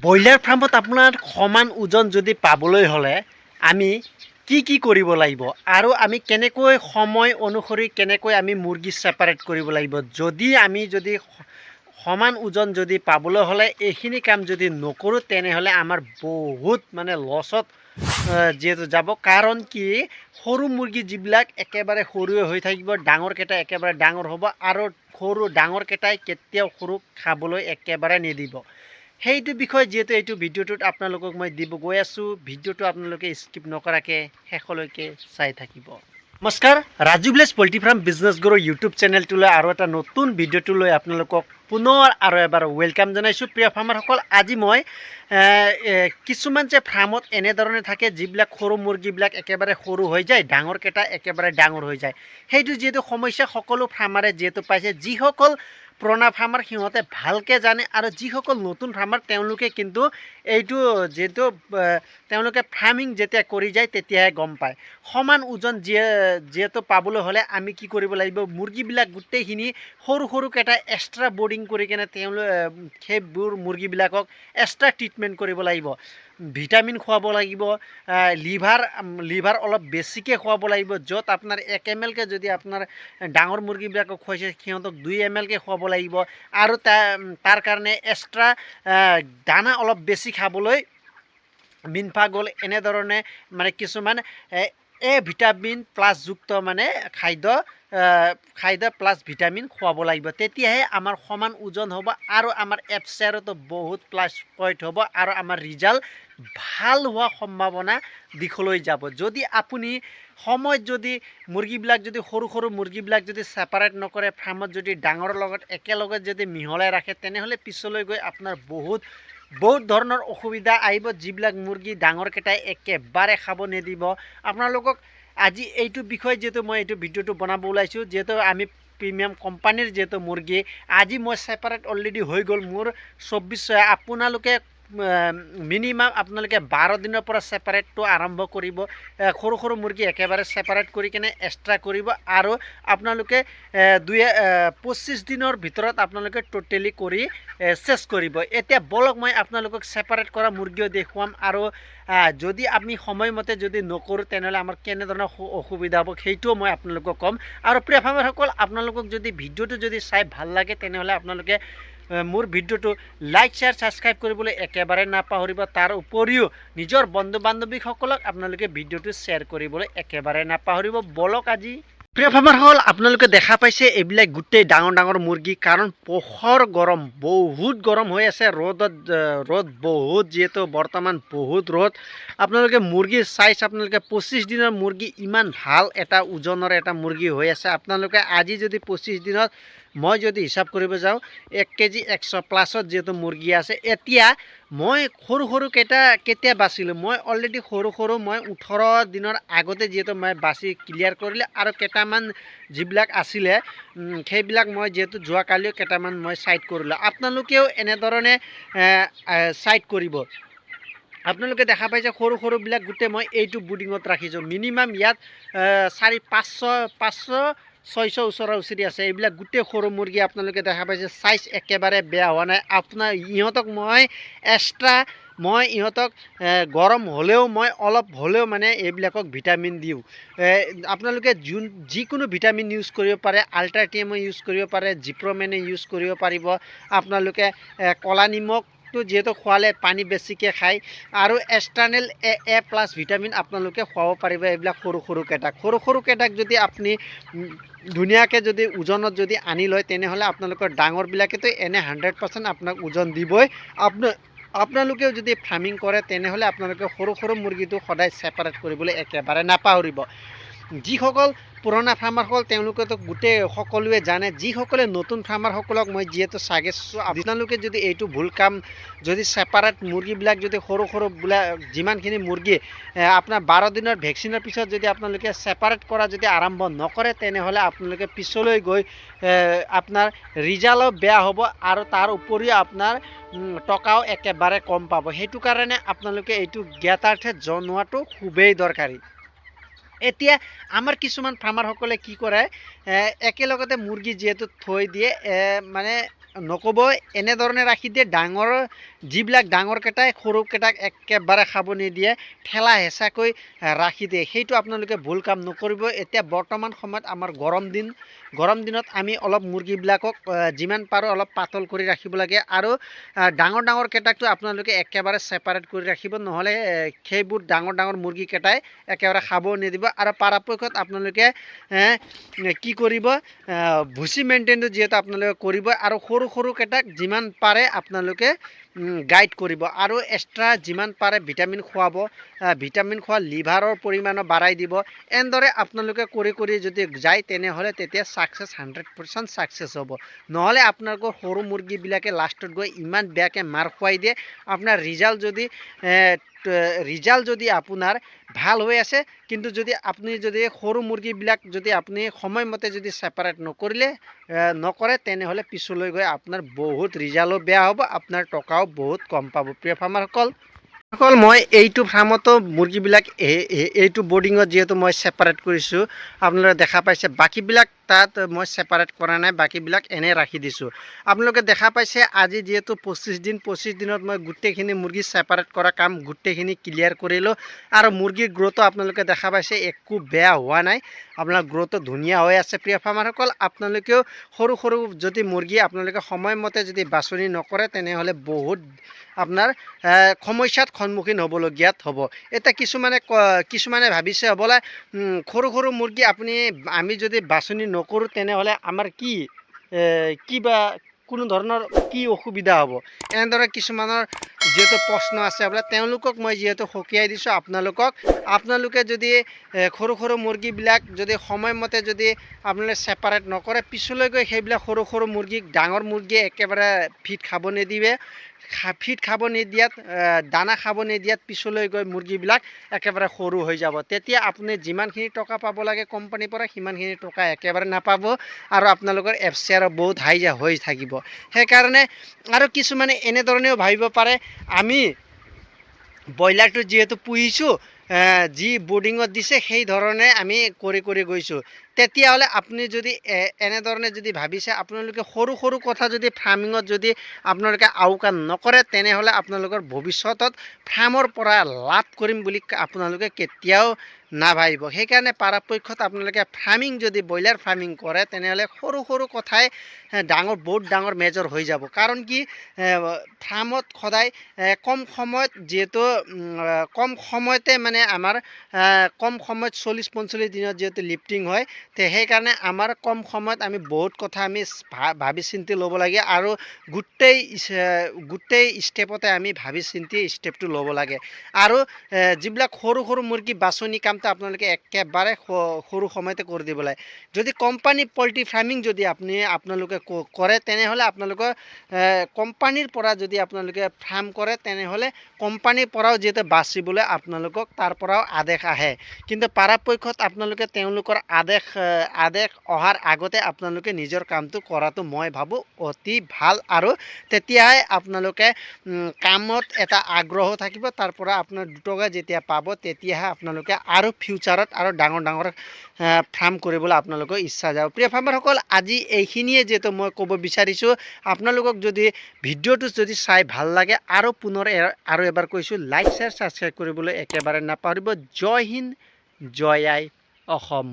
Broiler ফাৰ্মত আপোনাৰ সমান ওজন যদি পাবলৈ হ'লে আমি কি কৰিব লাগিব আৰু আমি কেনেকৈ সময় অনুসৰি কেনেকৈ আমি মুৰ্গী ছেপাৰেট কৰিব লাগিব। যদি সমান ওজন যদি পাবলৈ হ'লে এইখিনি কাম যদি নকৰোঁ তেনেহ'লে আমাৰ বহুত মানে লছত যিহেতু যাব। কাৰণ কি সৰু মুৰ্গী যিবিলাক একেবাৰে সৰুৱে হৈ থাকিব, ডাঙৰকেইটা একেবাৰে ডাঙৰ হ'ব আৰু ডাঙৰকেইটাই কেতিয়াও সৰু খাবলৈ একেবাৰে নিদিব। সেইটো বিষয়ে যিহেতু এইটো ভিডিঅ'টোত আপোনালোকক মই দিব গৈ আছোঁ, ভিডিঅ'টো আপোনালোকে স্কিপ নকৰাকৈ শেষলৈকে চাই থাকিব। নমস্কাৰ, Raju village poultry farm business গুৰু ইউটিউব চেনেলটোলৈ আৰু এটা নতুন ভিডিঅ'টোলৈ আপোনালোকক পুনৰ আৰু এবাৰ ৱেলকাম জনাইছোঁ। প্ৰিয় ফাৰ্মাৰসকল, আজি মই কিছুমান যে ফাৰ্মত এনেধৰণে থাকে যিবিলাক সৰু মুৰ্গীবিলাক একেবাৰে সৰু হৈ যায়, ডাঙৰকেইটা একেবাৰে ডাঙৰ হৈ যায়। সেইটো যিহেতু সমস্যা সকলো ফাৰ্মাৰে যিহেতু পাইছে, যিসকল পুৰণা ফাৰ্মাৰ সিহঁতে ভালকৈ জানে আৰু যিসকল নতুন ফাৰ্মাৰ তেওঁলোকে কিন্তু এইটো যিহেতু তেওঁলোকে ফাৰ্মিং যেতিয়া কৰি যায় তেতিয়াহে গম পায়। সমান ওজন যিহেতু পাবলৈ হ'লে আমি কি কৰিব লাগিব, মুৰ্গীবিলাক গোটেইখিনি সৰুকেইটা এক্সট্ৰা বৰ্ডিং কৰি কেনে সেইবোৰ মুৰ্গীবিলাকক এক্সট্ৰা ট্ৰিটমেণ্ট কৰিব লাগিব। ভিটামিন খুৱাব লাগিব, লিভাৰ অলপ বেছিকৈ খুৱাব লাগিব। য'ত আপোনাৰ 1 ml কে যদি আপোনাৰ ডাঙৰ মুৰ্গীবিলাকক খুৱাইছে সিহঁতক 2 ml কে খুৱাব লাগিব আৰু তাৰ কাৰণে এক্সট্ৰা দানা অলপ বেছি খাবলৈ মিনফা গ'ল এনেধৰণে মানে কিছুমান ভিটামিন প্লাছ যুক্ত মানে খাদ্য প্লাছ ভিটামিন খুৱাব লাগিব। তেতিয়াহে আমাৰ সমান ওজন হ'ব আৰু আমাৰ এফচাৰতো বহুত প্লাছ পইণ্ট হ'ব আৰু আমাৰ ৰিজাল্ট ভাল হোৱা সম্ভাৱনা দিশলৈ যাব। যদি আপুনি সময়ত যদি মুৰ্গীবিলাক যদি সৰু মুৰ্গীবিলাক যদি ছেপাৰেট নকৰে, ফাৰ্মত যদি ডাঙৰৰ লগত একেলগে যদি মিহলাই ৰাখে তেনেহ'লে পিছলৈ গৈ আপোনাৰ বহুত ধৰণৰ অসুবিধা আহিব। যিবিলাক মুৰ্গী ডাঙৰকেইটাই একেবাৰে খাব নিদিব। আপোনালোকক আজি এইটো বিষয়ে যিহেতু মই এইটো ভিডিঅ'টো বনাব ওলাইছোঁ, যিহেতু আমি প্ৰিমিয়াম কোম্পানীৰ যিহেতু মুৰ্গী আজি মই ছেপাৰেট অলৰেডি হৈ গ'ল মোৰ 24। আপোনালোকে মিনিমাম আপোনালোকে 12 দিনৰ পৰা ছেপাৰেটটো আৰম্ভ কৰিব। সৰু মুৰ্গী একেবাৰে ছেপাৰেট কৰি কেনে এক্সট্ৰা কৰিব আৰু আপোনালোকে 25 দিনৰ ভিতৰত আপোনালোকে টোটেলি কৰি চেছ কৰিব। এতিয়া বলক মই আপোনালোকক ছেপাৰেট কৰা মুৰ্গীও দেখুৱাম আৰু যদি আমি সময়মতে যদি নকৰোঁ তেনেহ'লে আমাৰ কেনেধৰণৰ অসুবিধা হ'ব সেইটোও মই আপোনালোকক ক'ম। আৰু প্ৰিয় ফাৰ্মাৰসকল, আপোনালোকক যদি ভিডিঅ'টো যদি চাই ভাল লাগে তেনেহ'লে আপোনালোকে মোৰ ভিডিঅ'টো লাইক শ্বেয়াৰ ছাবস্ক্ৰাইব কৰিবলৈ একেবাৰে নাপাহৰিব। তাৰ উপৰিও নিজৰ বন্ধু বান্ধৱীসকলক আপোনালোকে ভিডিঅ'টো শ্বেয়াৰ কৰিবলৈ একেবাৰে নাপাহৰিব। বলক আজি প্ৰিয় ফাৰ্মাৰসকল, আপোনালোকে দেখা পাইছে এইবিলাক গোটেই ডাঙৰ মুৰ্গী। কাৰণ পোহৰ গৰম, বহুত গৰম হৈ আছে, ৰ'দ বহুত, যিহেতু বৰ্তমান বহুত ৰ'দ। আপোনালোকে মুৰ্গীৰ চাইজ আপোনালোকে 25 দিনৰ মুৰ্গী ইমান ভাল এটা ওজনৰ এটা মুৰ্গী হৈ আছে। আপোনালোকে আজি যদি 25 দিনত মই যদি হিচাপ কৰিব যাওঁ 1 কেজি 100 প্লাছত যিহেতু মুৰ্গী আছে। এতিয়া মই সৰুকেইটা কেতিয়া বাচিলোঁ, মই অলৰেডি সৰু মই 18 দিনৰ আগতে যিহেতু মই বাচি ক্লিয়াৰ কৰিলোঁ আৰু কেইটামান যিবিলাক আছিলে সেইবিলাক মই যিহেতু যোৱাকালিও কেইটামান মই ছাইড কৰিলোঁ। আপোনালোকেও এনেধৰণে ছাইড কৰিব। আপোনালোকে দেখা পাইছে সৰুবিলাক গোটেই মই এইটো বুডিঙত ৰাখিছোঁ। মিনিমাম ইয়াত 500-600 ওচৰা ওচৰি আছে। এইবিলাক গোটেই সৰু মুৰ্গী আপোনালোকে দেখা পাইছে, চাইজ একেবাৰে বেয়া হোৱা নাই। ইহঁতক মই ইহঁতক গৰম হ'লেও মই অলপ হ'লেও মানে এইবিলাকক ভিটামিন দিওঁ। আপোনালোকে যিকোনো ভিটামিন ইউজ কৰিব পাৰে, আল্ট্ৰাটিএমো ইউজ কৰিব পাৰে, জিপ্ৰমেনে ইউজ কৰিব পাৰিব। আপোনালোকে ক'লা নিমখটো যিহেতু খোৱালে পানী বেছিকৈ খায় আৰু এক্সটাৰ্নেল এ প্লাছ ভিটামিন আপোনালোকে খুৱাব পাৰিব। এইবিলাক সৰুকেইটাক যদি আপুনি ধুনীয়াকৈ যদি ওজনত যদি আনি লয় তেনেহ'লে আপোনালোকৰ ডাঙৰবিলাকেতো এনে 100% আপোনাক ওজন দিবই। আপোনালোকেও যদি ফাৰ্মিং কৰে তেনেহ'লে আপোনালোকে সৰু মুৰ্গীটো সদায় ছেপাৰেট কৰিবলৈ একেবাৰে নাপাহৰিব। যিসকল পুৰণা ফাৰ্মাৰসকল তেওঁলোকেতো গোটেই সকলোৱে জানে। যিসকলে নতুন ফাৰ্মাৰসকলক মই যিহেতু চাগেছোঁ, আপোনালোকে যদি এইটো ভুল কাম যদি ছেপাৰেট মুৰ্গীবিলাক যদি সৰুবিলাক যিমানখিনি মুৰ্গী আপোনাৰ 12 দিনৰ ভেকচিনৰ পিছত যদি আপোনালোকে ছেপাৰেট কৰা যদি আৰম্ভ নকৰে তেনেহ'লে আপোনালোকে পিছলৈ গৈ আপোনাৰ ৰিজাল্টো বেয়া হ'ব আৰু তাৰ উপৰিও আপোনাৰ টকাও একেবাৰে কম পাব। সেইটো কাৰণে আপোনালোকে এইটো জ্ঞাতাৰ্থে জনোৱাটো খুবেই দৰকাৰী। এতিয়া আমাৰ কিছুমান ফাৰ্মাৰসকলে কি কৰে, একেলগতে মুৰ্গী যিহেতু থৈ দিয়ে, মানে নক'ব এনেধৰণে ৰাখি দিয়ে, যিবিলাক ডাঙৰকেইটাই সৰুকেইটাক একেবাৰে খাব নিদিয়ে, ঠেলা হেঁচাকৈ ৰাখি দিয়ে, সেইটো আপোনালোকে ভুল কাম নকৰিব। এতিয়া বৰ্তমান সময়ত আমাৰ গৰম দিনত আমি অলপ মুৰ্গীবিলাকক যিমান পাৰোঁ অলপ পাতল কৰি ৰাখিব লাগে, আৰু ডাঙৰ কেইটাকটো আপোনালোকে একেবাৰে ছেপাৰেট কৰি ৰাখিব, নহ'লে সেইবোৰ ডাঙৰ মুৰ্গীকেইটাই একেবাৰে খাব নিদিব। আৰু পৰাপক্ষত আপোনালোকে কি কৰিব, ভুচি মেইনটেইনটো যিহেতু আপোনালোকে কৰিব, আৰু সৰুকেইটাক যিমান পাৰে আপোনালোকে গাইড কৰিব, আৰু এক্সট্ৰা যিমান পাৰে ভিটামিন খুৱাব, ভিটামিন খোৱা লিভাৰৰ পৰিমাণো বাঢ়াই দিব। এনেদৰে আপোনালোকে কৰি যদি যায় তেনেহ'লে তেতিয়া ছাকচেছ 100% ছাকচেছ হ'ব। নহ'লে আপোনালোকৰ সৰু মুৰ্গীবিলাকে লাষ্টত গৈ ইমান বেয়াকৈ মাৰ খুৱাই দিয়ে। আপোনাৰ ৰিজাল্ট যদি আপোনাৰ ভাল হৈ আছে, কিন্তু যদি আপুনি যদি সৰু মুৰ্গীবিলাক যদি আপুনি সময়মতে যদি ছেপাৰেট নকৰে তেনেহ'লে পিছলৈ গৈ আপোনাৰ বহুত ৰিজাল্টো বেয়া হ'ব, আপোনাৰ টকাও বহুত কম পাব। প্ৰিয় ফাৰ্মাৰসকল, মই এইটো ফাৰ্মতো মুৰ্গীবিলাক এইটো বৰ্ডিঙত যিহেতু মই ছেপাৰেট কৰিছোঁ, আপোনালোকে দেখা পাইছে। বাকীবিলাক তাত মই ছেপাৰেট কৰা নাই, বাকীবিলাক এনেই ৰাখি দিছোঁ। আপোনালোকে দেখা পাইছে আজি যিহেতু 25 দিনত মই গোটেইখিনি মুৰ্গী ছেপাৰেট কৰা কাম গোটেইখিনি ক্লিয়াৰ কৰিলোঁ, আৰু মুৰ্গীৰ গ্ৰ'থো আপোনালোকে দেখা পাইছে একো বেয়া হোৱা নাই, আপোনাৰ গ্ৰ'থো ধুনীয়া হৈ আছে। প্ৰিয় ফাৰ্মাৰসকল, আপোনালোকেও সৰু যদি মুৰ্গী আপোনালোকে সময়মতে যদি বাছনি নকৰে তেনেহ'লে বহুত আপোনাৰ সমস্যাত সন্মুখীন হ'বলগীয়াত হ'ব। এতিয়া কিছুমানে ভাবিছে হ'বলা সৰু মুৰ্গী আমি যদি বাছনি নকৰোঁ তেনেহ'লে আমাৰ কিবা কোনো ধৰণৰ কি অসুবিধা হ'ব, এনেদৰে কিছুমানৰ যিহেতু প্ৰশ্ন আছে বোলে, তেওঁলোকক মই যিহেতু সকীয়াই দিছোঁ আপোনালোকে যদি সৰু মুৰ্গীবিলাক যদি সময়মতে যদি আপোনালোকে ছেপাৰেট নকৰে, পিছলৈ গৈ সেইবিলাক সৰু মুৰ্গীক ডাঙৰ মুৰ্গীয়ে একেবাৰে ফিড খাব নিদিয়াত দানা খাব নিদিয়াত পিছলৈ গৈ মুৰ্গীবিলাক একেবাৰে সৰু হৈ যাব। তেতিয়া আপুনি যিমানখিনি টকা পাব লাগে কোম্পানীৰ পৰা সিমানখিনি টকা একেবাৰে নাপাব, আৰু আপোনালোকৰ FCR বহুত হাই হৈ থাকিব। সেইকাৰণে আৰু কিছুমানে এনেধৰণেও ভাবিব পাৰে, আমি ব্ৰইলাৰটো যিহেতু পুহিছোঁ, যি বৰ্ডিঙত দিছে সেই ধৰণে আমি কৰি গৈছোঁ, তেতিয়াহ'লে আপুনি যদি এনেধৰণে যদি ভাবিছে, আপোনালোকে সৰু কথা যদি ফাৰ্মিঙত যদি আপোনালোকে আওকাণ নকৰে তেনেহ'লে আপোনালোকৰ ভৱিষ্যতত ফাৰ্মৰ পৰা লাভ কৰিম বুলি আপোনালোকে কেতিয়াও নাভাবিব। সেইকাৰণে পৰাপক্ষত আপোনালোকে যদি ব্ৰইলাৰ ফাৰ্মিং কৰে তেনেহ'লে সৰু কথাই বহুত ডাঙৰ মেজৰ হৈ যাব। কাৰণ কি, ফাৰ্মত সদায় কম সময়ত যিহেতু কম সময়তে মানে আমাৰ কম সময়ত 40-45 দিনত যিহেতু লিফ্টিং হয়, সেইকাৰণে আমাৰ কম সময়ত আমি বহুত কথা আমি ভাবি চিন্তি ল'ব লাগে, আৰু গোটেই ষ্টেপতে আমি ভাবি চিন্তি ষ্টেপটো ল'ব লাগে। আৰু যিবিলাক সৰু মুৰ্গী বাছনি কামটো আপোনালোকে একেবাৰে সৰু সময়তে কৰি দিব লাগে। যদি কোম্পানী পল্ট্ৰি ফাৰ্মিং যদি আপোনালোকে কৰে তেনেহ'লে আপোনালোকৰ কোম্পানীৰ পৰা যদি আপোনালোকে ফাৰ্ম কৰে তেনেহ'লে কোম্পানীৰ পৰাও যিহেতু বাচিবলৈ আপোনালোকক তাৰ পৰাও আদেশ আহে, কিন্তু পৰাপক্ষত আপোনালোকে তেওঁলোকৰ আদেশ অহাৰ আগতে আপোনালোকে নিজৰ কামটো কৰাটো মই ভাবোঁ অতি ভাল, আৰু তেতিয়াহে আপোনালোকে কামত এটা আগ্ৰহ থাকিব, তাৰ পৰা আপোনাৰ দুটকা যেতিয়া পাব তেতিয়াহে আপোনালোকে আৰু ফিউচাৰত আৰু ডাঙৰ ফাৰ্ম কৰিবলৈ আপোনালোকৰ ইচ্ছা যাব। প্ৰিয় ফাৰ্মাৰসকল, আজি এইখিনিয়ে যিহেতু মই ক'ব বিচাৰিছোঁ। আপোনালোকক যদি ভিডিঅ'টো যদি চাই ভাল লাগে, আৰু পুনৰ আৰু এবাৰ কৈছোঁ, লাইক শ্বেয়াৰ ছাবস্ক্ৰাইব কৰিবলৈ একেবাৰে নাপাহৰিব। জয় হিন্দ, জয় আই অসম।